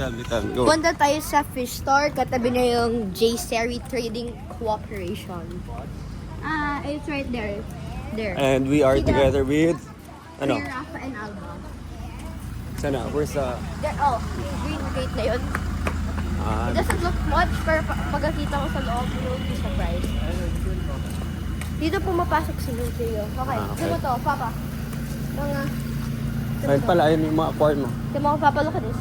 Go. Punta tayo sa fish store. Katabi na yung J. Seri Trading Corporation. It's right there. There. And we are See the- together with... Ano? Kuya Rafa and Alba. Sana? Where's the... There, yung green gate na yun. Ah, It doesn't look much, pero pagkakita ko sa loob, you'll be surprised. Dito pumapasok si Lucio. Okay, okay. Dito to, Papa. Mga... ayun pala, ayun yung mga aquarium mo. Dito mo, Papa, look at this.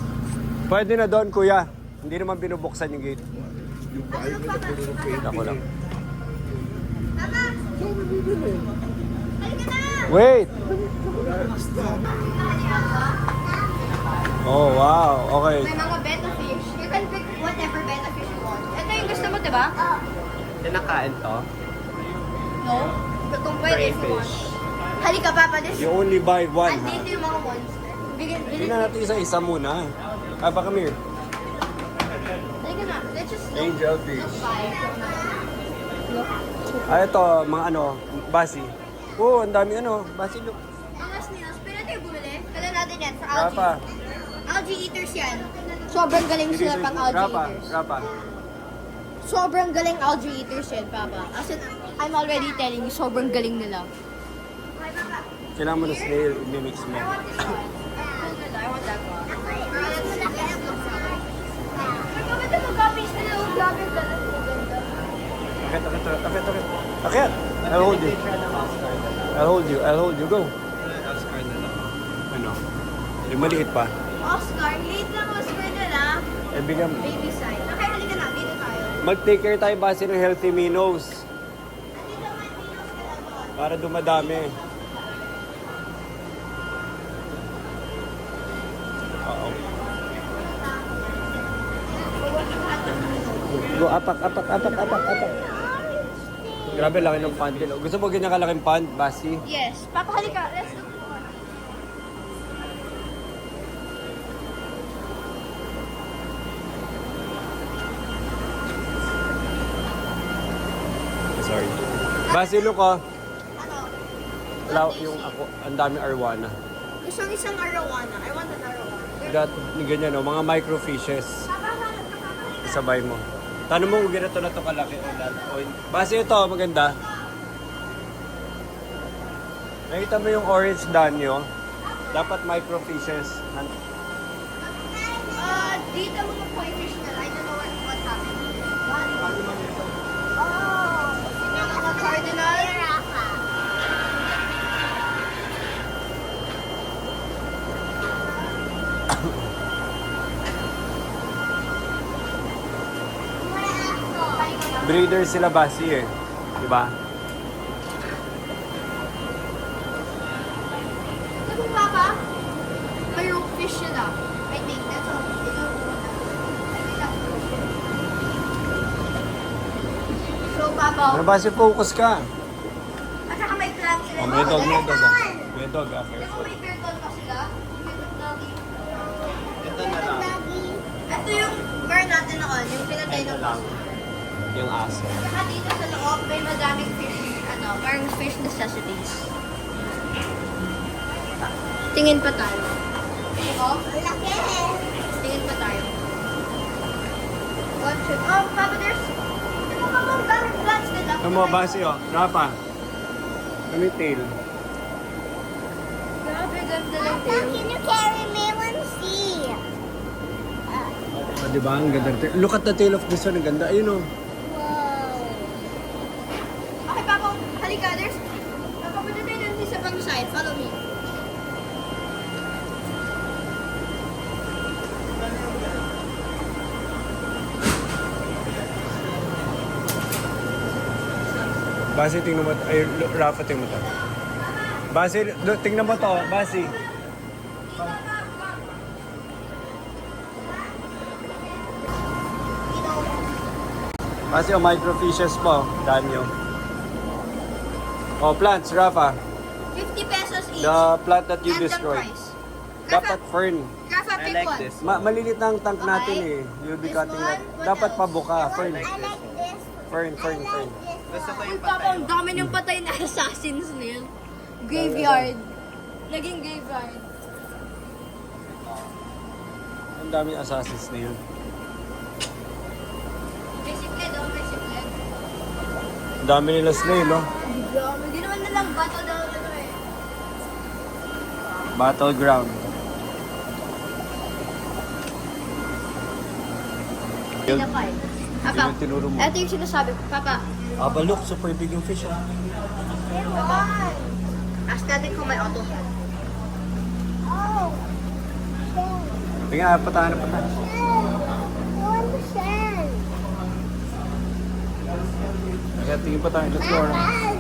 Pwede na doon, kuya. Hindi naman binubuksan yung gate. Ako lang. Papa! Halika na! Wait! Oh, wow. Okay. May mga betta fish. You can pick whatever betta fish you want. Ito yung gusto mo, diba? Kinakain to? No? But kung pwede, if you want. Halika, Papa, this. You only buy one, ha? Andito yung mga monster. Bilhin Tingnan natin isa-isa muna. Ah, baka Mir. Halika na. Let's just look. Angel fish. Look by. Look. Ah, ito, mga ano, basi. Oh, ang dami ano, basi look. Mga snails. Pwede tayo bumili. Kala natin yan for Rafa. algae. Algae eaters yan. Sobrang galing sila pang algae eaters. Rafa. Sobrang galing algae eaters yan, Papa. As in, I'm already telling you, sobrang galing nila. Kailangan mo na snail, i-mix mo. I want this one. I want that one. Bakit ito copies na yung vlogger ka na Akit! I'll hold you. I'll hold you. Go. Ano? Yung maliit pa. Oscar, late lang Oscar nila. Eh, bigyan mo. Baby side. Okay, halika na. Dito tayo. Mag-take care tayo base ng healthy minnows. Para dumadami. Oo. Go, apak. Grabe, laki ng pond din. Gusto mo ganyan kalaking pond, Basi? Yes. Papa, halika. Let's look for one. Sorry. Basi, look oh. Ano? Wala yung ako, ang daming arwana. Isang arowana. I want an arowana. Got ganyan oh, mga microfishes. Papa, halika. Isabay mo. Tanong mo kung ganito na to kalaki o lalo. Base ito, maganda. Nakita mo yung orange danyo? Dapat microfishes. Dito mga koi fish nila. I don't know what happened. Yung mga cardinal. Breeder sila Basi eh. Diba? Ito po, Papa. May rope fish sila. I think that's all. So, Papa. Ano Basi, focus ka. At saka may plant sila. Oh, may dog. May dog, Di ba careful. may turtle pa sila? May doggy. Ito na lang. Ito yung bar natin noon. Yung pinatay ng lang. Yung aso. Saka dito sa loob, may madaming fish, parang fish necessities. Tingin pa tayo. Oh, laki! Tingin pa tayo. One, two. Oh, Papa, there's... Ito pa mga daming plants nila. Ito mo, Basi oh. Rafa. Ano yung tail? Grabe, ganda ng tail. Can you carry me? Let's see. Oh, diba? Ang ganda. Look at the tail of this one. Ang ganda. Ayun oh. Okay, Papa, halika. There's... Papa, punta tayo dun sa pang side. Follow me. Basi, tingnan mo. Ay, Rafa, tingnan mo to. Basi, tingnan mo to. Basi. Basi, oh, microfishes po. Danyo. Oh, plants, Rafa. 50 pesos each. The plant that you And the destroyed. price. Dapat fern. Rafa, pick one. Malilit na ang tank natin eh. You'll be This cutting one? that. What Dapat else? pabuka. Fern. I like this. Fern. Gusto ko Uy, Papa, ang dami niyang patay na assassins nil. Graveyard. Naging graveyard. Ang Ang daming Assassin's Nail. Basic daw, basic Ang dami nila snail, no? Hindi naman nalang bato daw ano eh. Battleground. Pinapay. Papa, Yun ang tinuro mo. ito yung sinasabi ko. Papa, Aba, look, super big yung fish, ah. ask natin kung may auto. Oh. Tingnan, patahan na patahan. I want the sand. Kaya tingin pa tayo. Let's go. Papa,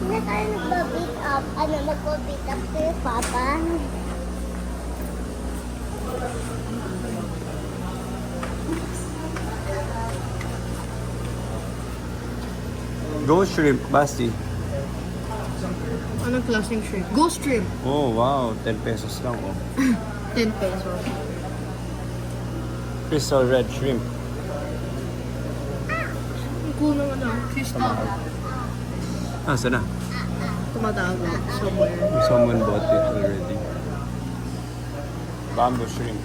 hindi tayo nagpa-beat up. Ano, nagpa-beat up kayo, Papa? Ghost shrimp, Basti. Anong klaseng shrimp? Ghost shrimp. Oh, wow. 10 pesos lang, oh. 10 pesos. Crystal red shrimp. Ang cool ng ano, crystal. Ah, saan na? Tumatago somewhere. Someone bought it already. Bamboo shrimp.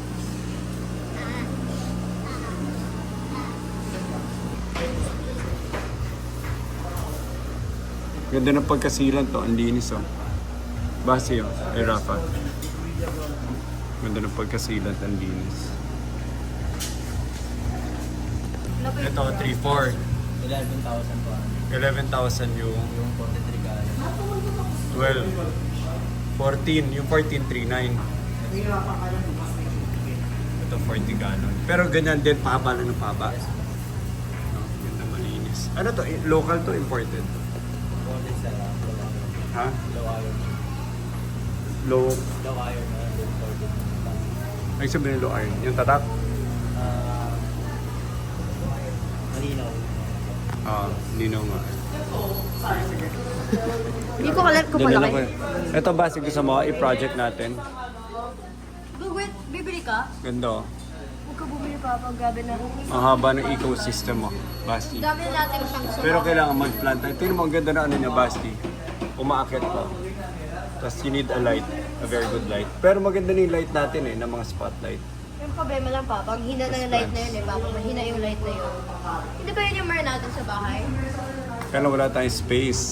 Ganda ng pagkasilan to. Ang linis, oh. Basi, oh. Ay, Rafa. Ganda ng pagkasilan. Ang linis. Ito, 3-4. 11,000 po. 11,000 yung Yung 43 gallon. 12. 14. Yung 14, 3.9. Ito, 40 gallon. Pero ganyan din, paba lang ng paba. No, ganda, malinis. Ano to? Local to, imported? Imported sa Ha? low iron. Low. Low iron na imported. Ay, sabihin low iron. Yung tatak? Malinaw. Linaw nga. Hindi ko kalat kung Dinala malaki. ko. Ito ba, sige sa mga i-project natin. But wait, bibili ka? Ganda, oh. Huwag ka bumili pa pag gabi na. Ang haba ng ecosystem mo, Basti. Dami na natin siyang sumo. Pero kailangan mag-plant tayo. Tingnan mo, ang ganda na ano niya, Basti. Umaakit pa. Tapos you need a light, a very good light. Pero maganda na yung light natin eh, ng mga spotlight. Yung problema lang pa, pag hina na yung light na yun eh, Papa, mahina yung light na yun. Hindi ba yun yung mer natin sa bahay? Kaya lang wala tayong space.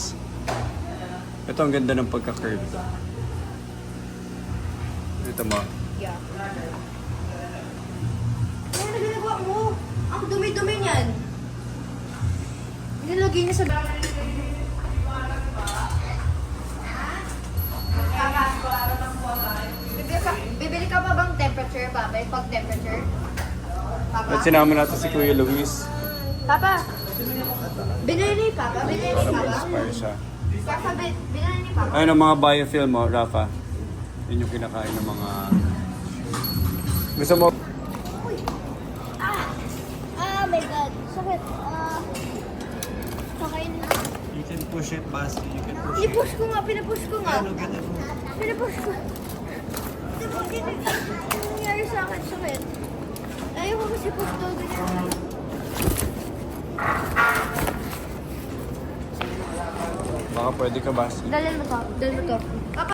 Ito ang ganda ng pagka-curve. Ito mo. Yeah. Ano na ginagawa mo? Ang dumi-dumi niyan. Nilagay niya sa bahay. Bibili ka pa bang temperature, Papa? Yung pag-temperature? Papa? At sinama natin si Kuya Luis Papa! Binili ni Papa? Binili ni para Papa? ma-inspire siya. Papa, binili ni Papa? Ayun ang mga biofilm mo, Rafa. Yun yung kinakain ng mga... Gusto mo? Oh my God. Sakit. Pakain na. You can push it, Basti. You can push I-push ko nga, pinapush ko nga. ganun mo. Pinapush ko. Diba, ganyan nangyari sa akin, sakit. Ayaw ko kasi push daw ganyan. Baka pwede ka, Basti. Dalhin mo to. Dalhin mo to. Papa,